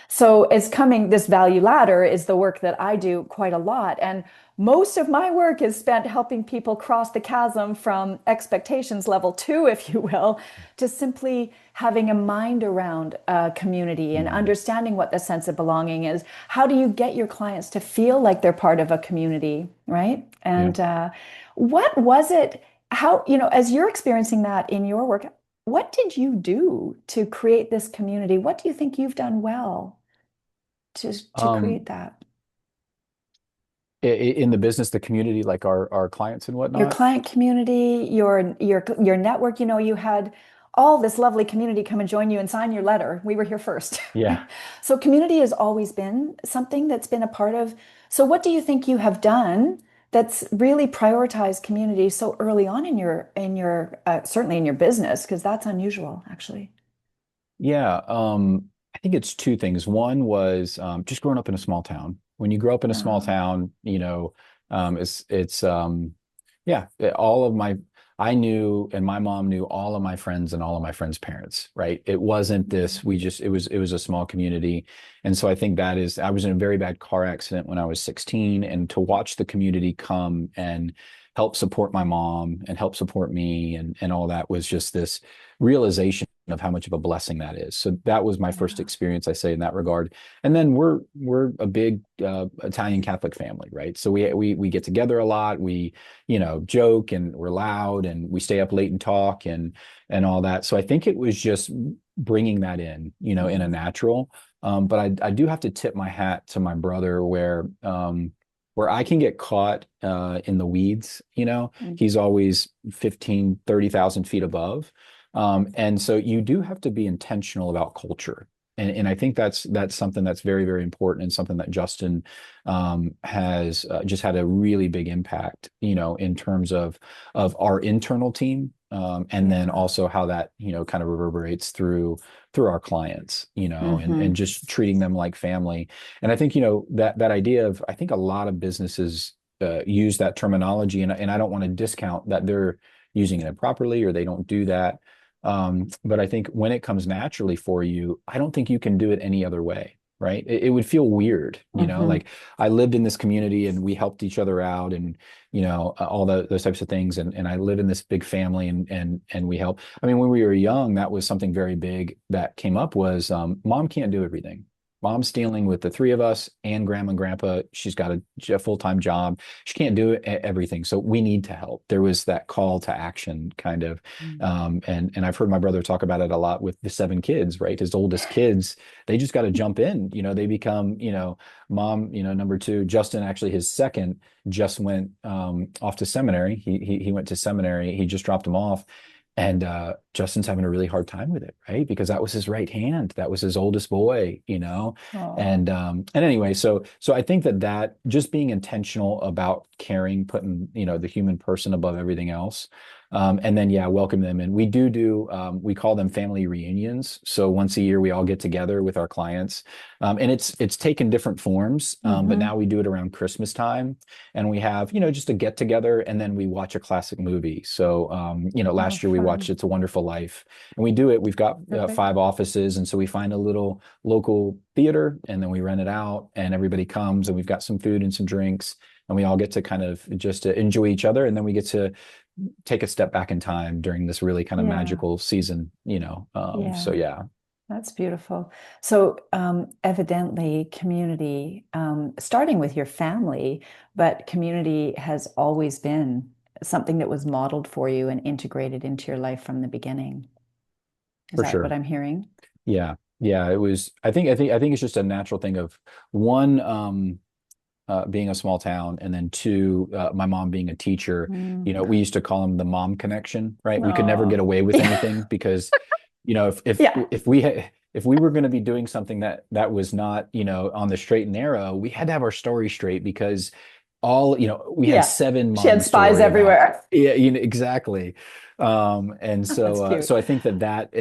So this value ladder is the work that I do quite a lot. And most of my work is spent helping people cross the chasm from expectations level two, if you will, to simply having a mind around a community and Mm, understanding what the sense of belonging is. How do you get your clients to feel like they're part of a community, right? yeah. And what was it? As you're experiencing that in your work, what did you do to create this community? What do you think you've done well to create Um, that? in the business, the community, like our clients and Your whatnot. client community, your network, you had all this lovely community come and join you and sign your letter. We were here first, right? Yeah. So community has always been something that's been a part of. So what do you think you have done that's really prioritized community so early on in your certainly in your business? Because that's unusual, actually. Yeah. I think it's two things. One was just growing up in a small town. When you grow up in a small Oh, town, it's yeah, all of my I knew, and my mom knew all of my friends and all of my friends' parents, right? It wasn't this, we just it was a small community. And so I think that is, I was in a very bad car accident when I was 16, and to watch the community come and help support my mom and help support me and all that was just this realization of how much of a blessing that is. So that was my first yeah. experience, I say, in that regard. And then we're a big Italian Catholic family, right? So we get together a lot. We joke, and we're loud, and we stay up late and talk and all that. So I think it was just bringing that in, in a Mhm. natural. But I do have to tip my hat to my brother where I can get caught in the weeds, Mm. he's always 15, 30,000 feet above. And so you do have to be intentional about culture. And I think that's something that's very, very important, and something that Justin has just had a really big impact, in terms of our internal team, and then Yeah. also how that, kind of reverberates through our clients, and Hmm. just treating them like family. And I think, that idea of, I think a lot of businesses use that terminology, and I don't want to discount that they're using it improperly or they don't do that. But I think when it comes naturally for you, I don't think you can do it any other way. Right. It would feel weird, Hmm. like I lived in this community and we helped each other out, and, all those types of things. And I live in this big family, and we help. I mean, when we were young, that was something very big that came up was, mom can't do everything. Mom's dealing with the three of us and grandma and grandpa. She's got a full-time job. She can't do everything. So we need to help. There was that call to action kind of. And I've heard my brother talk about it a lot with the seven kids, right? His oldest kids, they just got to jump in. They become, mom, number two. Justin, actually, his second just went off to seminary. He went to seminary. He just dropped him off. And Justin's having a really hard time with it, right? Because that was his right hand. That was his oldest boy, Oh, And anyway, so I think that just being intentional about caring, putting, the human person above everything else. And then, yeah, welcome them. And we call them family reunions. So once a year, we all get together with our clients. And it's taken different forms. But hmm. now we do it around Christmas time, and we have, just a get together, and then we watch a classic movie. So, Oh, last year we watched fun. It's a Wonderful Life, and we do it. We've got Perfect. five offices. And so we find a little local theater, and then we rent it out, and everybody comes, and we've got some food and some drinks, and we all get to kind of just to enjoy each other. And then we get to take a step back in time during this really kind of Yeah. magical season, so Yeah. yeah. That's beautiful. So, evidently, community, starting with your family, but community has always been something that was modeled for you and integrated into your life from the beginning. Is For that what sure. I'm hearing? Yeah. Yeah, it was. I think it's just a natural thing of one, being a small town, and then two, my mom being a teacher. Mm. We used to call them the mom connection, right? We could never get Oh, away with yeah. anything because, if Yeah. if we were going to be doing something that was not, on the straight and narrow, we had to have our story straight, because we had Yeah. seven She had moms to spies worry about. everywhere. Yeah, exactly. And That's so cute. so I think that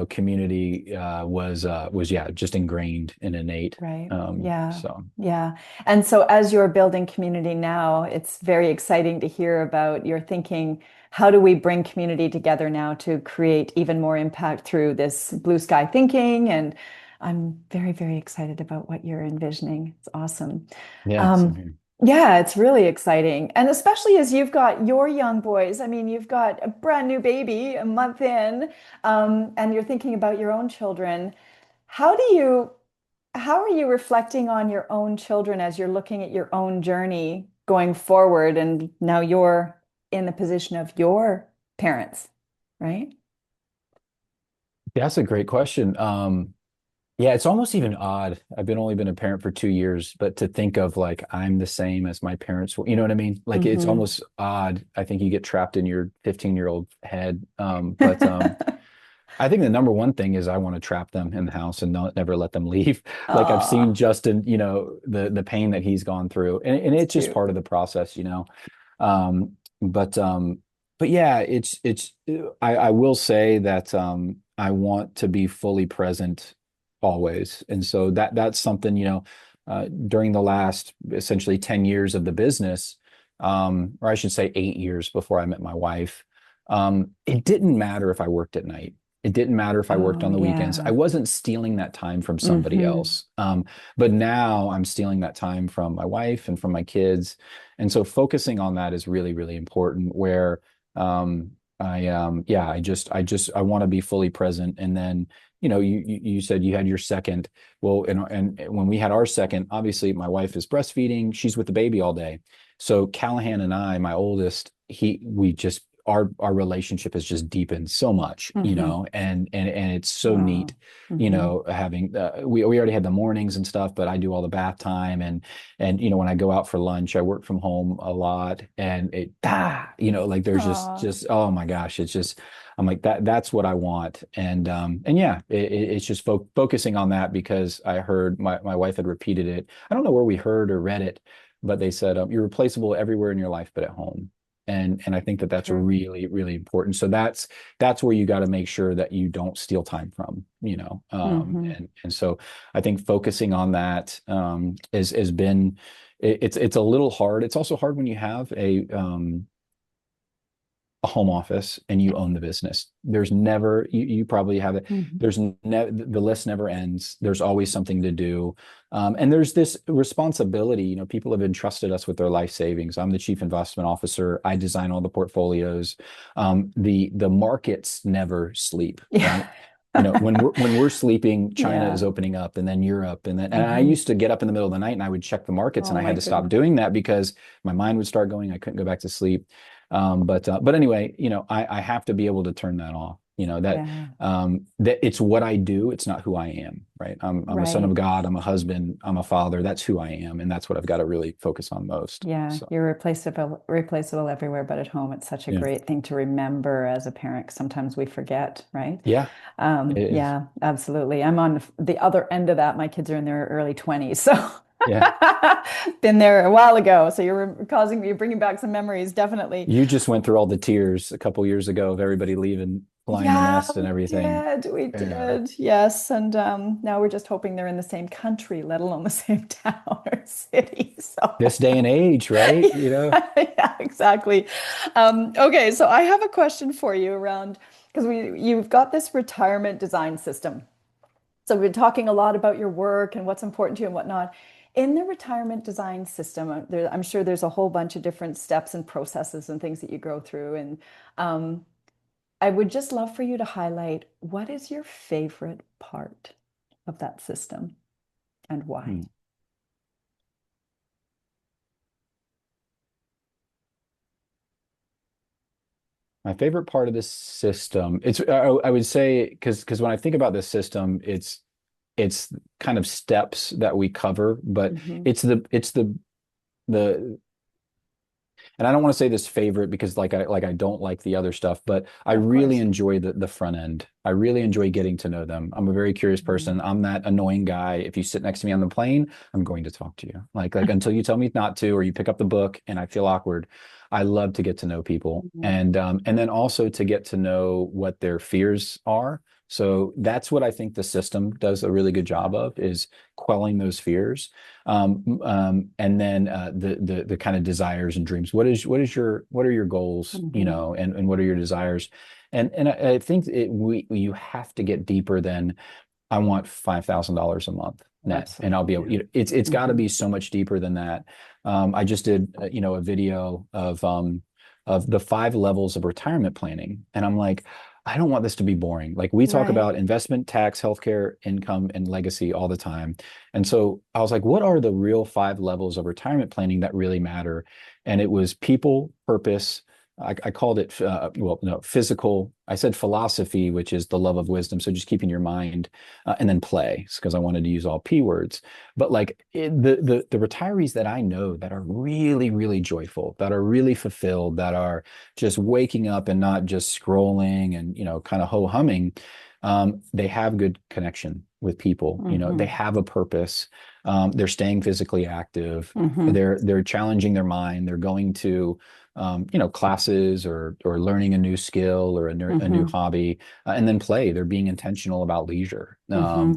community was, yeah, just ingrained and innate. Right. Yeah. So Yeah. And so as you're building community now, it's very exciting to hear about your thinking. How do we bring community together now to create even more impact through this blue sky thinking? And I'm very, very excited about what you're envisioning. It's awesome. yeah, same Um, here. yeah, it's really exciting. And especially as you've got your young boys. I mean, you've got a brand new baby a month in, and you're thinking about your own children. How do you how are you reflecting on your own children as you're looking at your own journey going forward? And now you're in the position of your parents, right? That's a great question. Yeah, it's almost even odd. I've been only been a parent for 2 years, but to think of like I'm the same as my parents were, you know what I mean? Like it's Hmm. almost odd. I think you get trapped in your 15-year-old head. But I think the number one thing is I want to trap them in the house and not never let them leave. Like I've seen Aw, Justin, the pain that he's gone through, and it's it's just cute. part of the process. Um, but um, but yeah, it's I will say that I want to be fully present always. And so that's something, during the last essentially 10 years of the business, or I should say 8 years before I met my wife, it didn't matter if I worked at night. It didn't matter if I worked Oh, on the weekends. I yeah. wasn't stealing that time from somebody Hmm. else. But now I'm stealing that time from my wife and from my kids. And so focusing on that is really, really important, where yeah, I want to be fully present. And then, you said you had your second. Well, and when we had our second, obviously my wife is breastfeeding, she's with the baby all day. So Callahan and I, my oldest, we just our relationship has just deepened so much, Hmm. and it's so Oh. neat, Hmm. having we already had the mornings and stuff, but I do all the bath time, and when I go out for lunch, I work from home a lot, and like there's Oh. just oh my gosh, it's just I'm like that's what I want, and yeah, it's just focusing on that because I heard my wife had repeated it. I don't know where we heard or read it, but they said you're replaceable everywhere in your life but at home. And I think that that's True. really, really important. So that's where you got to make sure that you don't steal time from, Hmm. and so I think focusing on that has been it's a little hard. It's also hard when you have a home office and you own the business. There's never you probably have it. Hmm. The list never ends. There's always something to do, and there's this responsibility. People have entrusted us with their life savings. I'm the chief investment officer. I design all the portfolios. The markets never sleep, Yeah. right? When we're sleeping, China is Yeah. opening up, and then Europe, and I Hmm. used to get up in the middle of the night and I would check the markets, Oh and I my had to stop goodness. doing that because my mind would start going. I couldn't go back to sleep. But anyway, I have to be able to turn that off. Yeah. That it's what I do. It's not who I am, right? I'm a son of Right. God. I'm a husband. I'm a father. That's who I am, and that's what I've got to really focus on most. Yeah, So you're replaceable everywhere but at home. It's such a yeah, great thing to remember as a parent. 'Cause sometimes we forget, right? yeah, it is. Yeah, absolutely. I'm on the other end of that. My kids are in their early 20s, so Yeah, been there a while ago. So you're bringing back some memories, definitely. you just went through all the tears a couple years ago of everybody leaving, flying the Yeah, nest, and we everything. did. We Yeah. did. Yes. And now we're just hoping they're in the same country, let alone the same town or city. This So day and age, right? yeah, yeah, exactly. Okay, so I have a question for you around because you've got this retirement design system. So we've been talking a lot about your work and what's important to you and whatnot. In the retirement design system, I'm sure there's a whole bunch of different steps and processes and things that you go through. And um, I would just love for you to highlight what is your favorite part of that system and why? Hmm. My favorite part of this system, I would say, because when I think about this system, it's kind of steps that we cover, but Hmm. the and I don't want to say this favorite because like I don't like the other stuff, but I Of really course. enjoy the front end. I really enjoy getting to know them. I'm a very curious person. Mhm. I'm that annoying guy. If you sit next to me on the plane, I'm going to talk to you. Like until you tell me not to, or you pick up the book and I feel awkward. I love to get to know people, Mhm. and then also to get to know what their fears are. So that's what I think the system does a really good job of is quelling those fears, and then the kind of desires and dreams. What are your goals, Mhm. and what are your desires? And I think you have to get deeper than I want $5,000 a month net, and I'll be Absolutely. able. Yeah. It's got to Hmm. be so much deeper than that. I just did a video of the 5 levels of retirement planning, and I'm like, I don't want this to be boring. Like we talk Right. about investment, tax, healthcare, income, and legacy all the time. And so I was like, what are the real 5 levels of retirement planning that really matter? And it was people, purpose. I called it, well, no, physical. I said philosophy, which is the love of wisdom. So just keeping your mind, and then play, because I wanted to use all P words. But like the retirees that I know that are really, really joyful, that are really fulfilled, that are just waking up and not just scrolling and kind of ho humming. They have good connection with people. They Hmm. have a purpose. They're staying physically active. Hmm. They're challenging their mind. They're going to classes or learning a new skill or a new Hmm. hobby, and then play. They're being intentional about leisure. Hmm.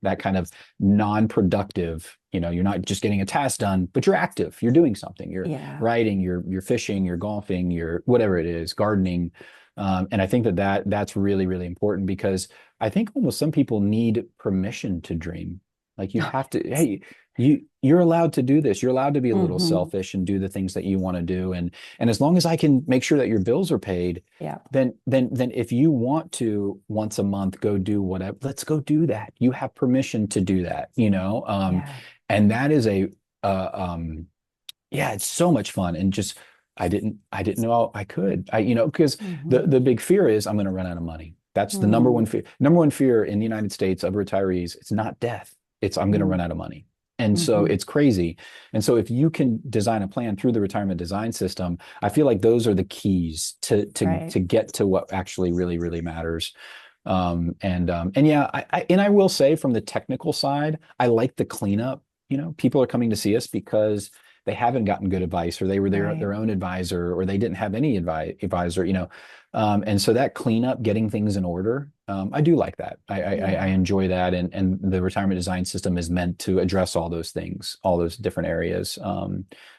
That kind of non-productive. You're not just getting a task done, but you're active. You're doing something. You're Yeah. writing. You're fishing. You're golfing. You're whatever it is, gardening. And I think that's really, really important because I think almost some people need permission to dream. Like you have to, hey, you're allowed to do this. You're allowed to be a little Hmm. selfish and do the things that you want to do. And as long as I can make sure that your bills are paid, Yeah. then if you want to once a month go do whatever, let's go do that. You have permission to do that. Yeah. And that is yeah, it's so much fun. And just I didn't know I could. Because the Hmm. the big fear is I'm going to run out of money. That's the number one Mm, fear. Number one fear in the United States of retirees, it's not death. It's I'm going to mm, run out of money. And so hmm. it's crazy. And so if you can design a plan through the retirement design system, I feel like those are the keys Right. to get to what actually really, really matters. And yeah, I will say from the technical side, I like the cleanup. People are coming to see us because they haven't gotten good advice, or they were Right. their own advisor, or they didn't have any advisor. And so that cleanup, getting things in order, I do like that. I Yeah. enjoy that, and the retirement design system is meant to address all those things, all those different areas.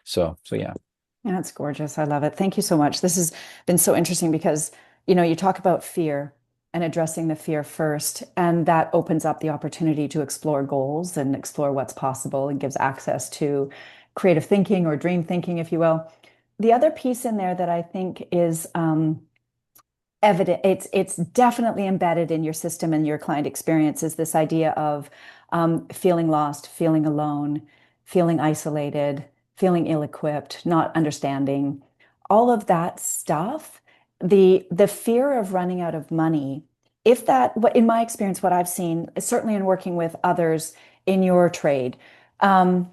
So yeah, Yeah, it's gorgeous. I love it. Thank you so much. This has been so interesting because, you talk about fear and addressing the fear first, and that opens up the opportunity to explore goals and explore what's possible and gives access to creative thinking or dream thinking, if you will. The other piece in there that I think is evident, it's definitely embedded in your system and your client experience is this idea of feeling lost, feeling alone, feeling isolated, feeling ill-equipped, not understanding all of that stuff. The fear of running out of money, if that, what in my experience, what I've seen, certainly in working with others in your trade, um,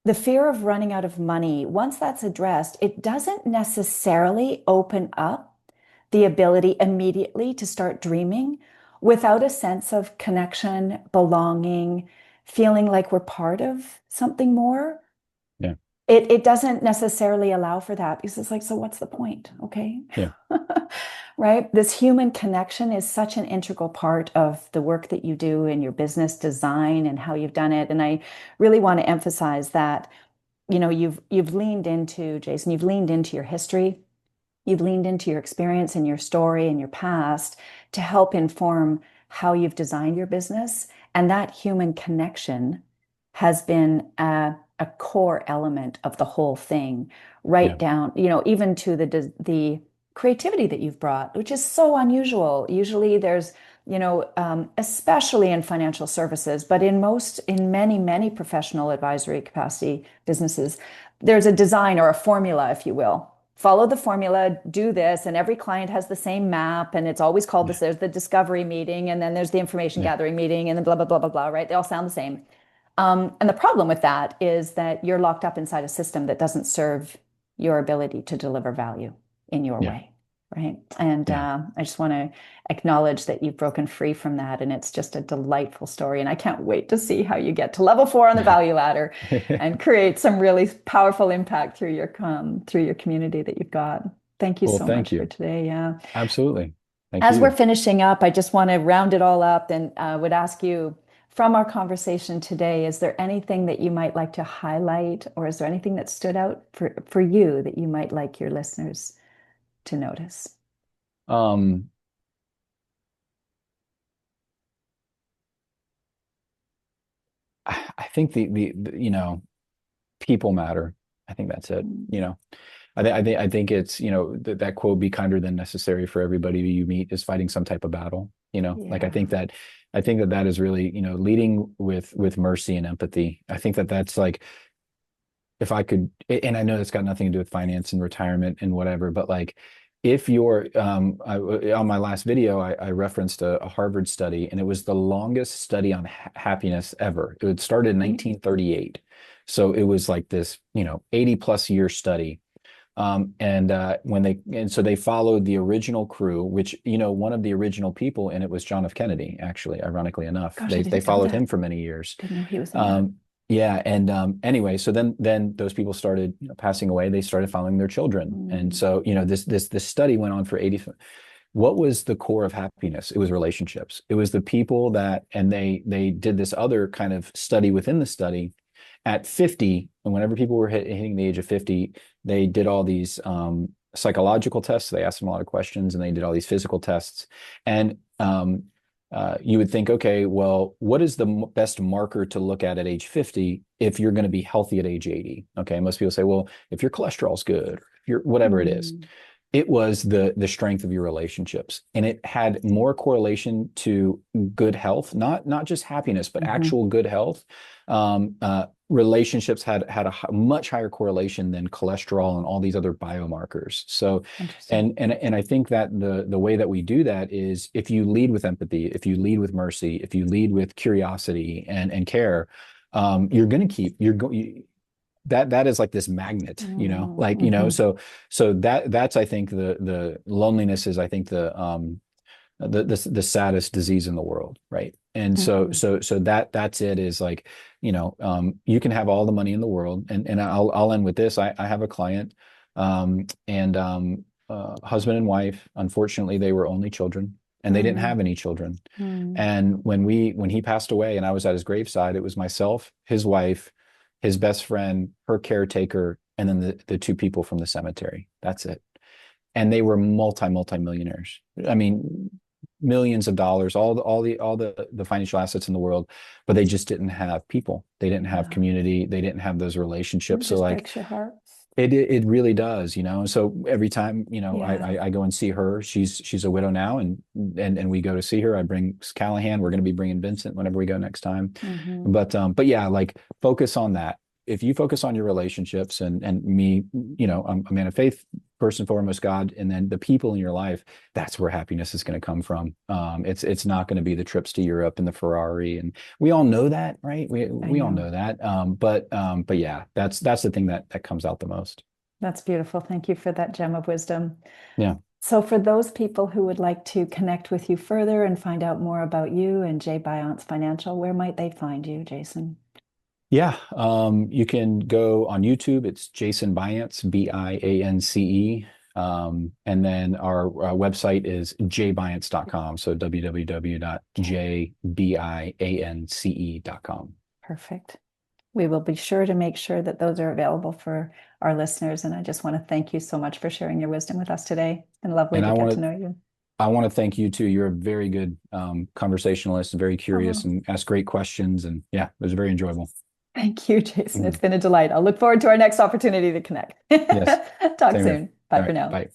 the fear of running out of money, once that's addressed, it doesn't necessarily open up the ability immediately to start dreaming without a sense of connection, belonging, feeling like we're part of something more. yeah, It doesn't necessarily allow for that because it's like, so what's the point? Okay. yeah, Right? This human connection is such an integral part of the work that you do in your business design and how you've done it. And I really want to emphasize that, you've leaned into, Jason, you've leaned into your history. You've leaned into your experience and your story and your past to help inform how you've designed your business. And that human connection has been a core element of the whole thing, yeah, right down, even to the creativity that you've brought, which is so unusual. Usually there's, especially in financial services, but in many, many professional advisory capacity businesses, there's a design or a formula, if you will. Follow the formula, do this, and every client has the same map, and it's always called this. yeah, There's the discovery meeting, and then there's the information yeah, gathering meeting, and then blah, blah, blah, blah, blah, right? They all sound the same. And the problem with that is that you're locked up inside a system that doesn't serve your ability to deliver value in your yeah, way, right? And yeah. I just want to acknowledge that you've broken free from that, and it's just a delightful story. And I can't wait to see how you get to level 4 on the value ladder and create some really powerful impact through your community that you've got. Thank you Well, so thank much for you. today. Yeah. Absolutely. Thank As we're you. finishing up, I just want to round it all up and would ask you from our conversation today, is there anything that you might like to highlight, or is there anything that stood out for you that you might like your listeners to notice? Um, I think the people matter. I think that's it. Mm, I think it's, that quote, "Be kinder than necessary for everybody you meet is fighting some type of battle." Like I yeah. think that that is really, leading with mercy and empathy. I think that that's like, if I could, and I know it's got nothing to do with finance and retirement and whatever, but like, if you're on my last video, I referenced a Harvard study, and it was the longest study on happiness ever. It started in Mhm. 1938. So it was like this, 80 plus year study. And so they followed the original crew, which, one of the original people in it was John F. Kennedy, actually, ironically enough. Gosh, I They didn't know followed him that. for many years. Didn't know he was in that. Um, yeah, and anyway, so then those people started, passing away. They started following their children, and Mm, so, this study went on for 80. What was the core of happiness? It was relationships. It was the people that, and they did this other kind of study within the study at 50, and whenever people were hitting the age of 50, they did all these psychological tests. They asked them a lot of questions, and they did all these physical tests. And you would think, okay, well, what is the best marker to look at age 50 if you're going to be healthy at age 80? Okay, most people say, well, if your cholesterol's good, or if you're whatever it is. mm, It was the strength of your relationships, and it had more correlation to good health, not just happiness, but mhm. actual good health, relationships had a much higher correlation than cholesterol and all these other biomarkers. So, Interesting. and I think that the way that we do that is if you lead with empathy, if you lead with mercy, if you lead with curiosity and care, you're going to keep you're going that is like this magnet, like Mm-hmm. so that's I think the loneliness is I think the saddest disease in the world, right? And so Mm-hmm. so that's it is like, you can have all the money in the world, and I'll end with this. I have a client, and husband and wife. Unfortunately, they were only children, and they didn't Mm-hmm. have any children. Mm-hmm. And when he passed away, and I was at his graveside, it was myself, his wife, his best friend, her caretaker, and then the two people from the cemetery. That's it. And they were multi millionaires. I mean, millions of dollars, all the financial assets in the world, but they just didn't have people. They didn't have Yeah. community. They didn't have those It relationships. So just like breaks your heart. it really does, So every time, Yeah. I go and see her, she's a widow now, and we go to see her. I bring Callahan. We're going to be bringing Vincent whenever we go next time. Mm-hmm. But yeah, like focus on that. If you focus on your relationships and me, I'm a man of faith, first and foremost, God, and then the people in your life, that's where happiness is going to come from. It's not going to be the trips to Europe and the Ferrari, and we all know that, right? I We all know. know that. But yeah, that's the thing that comes out the most. That's beautiful. Thank you for that gem of wisdom. Yeah. So, for those people who would like to connect with you further and find out more about you and J. Biance Financial, where might they find you, Jason? Yeah, you can go on YouTube. It's Jason Biance, Biance. And then our website is jbiance.com. So Okay, www.jbiance.com. perfect. We will be sure to make sure that those are available for our listeners. And I just want to thank you so much for sharing your wisdom with us today. It's been lovely And to get to know you. I want to thank you too. You're a very good conversationalist, very curious, Oh, and ask great questions. And yeah, it was very enjoyable. thank you, Jason. It's Mhm. been a delight. I'll look forward to our next opportunity to connect. Yes, Talk same here. soon. Bye All for right, now. bye.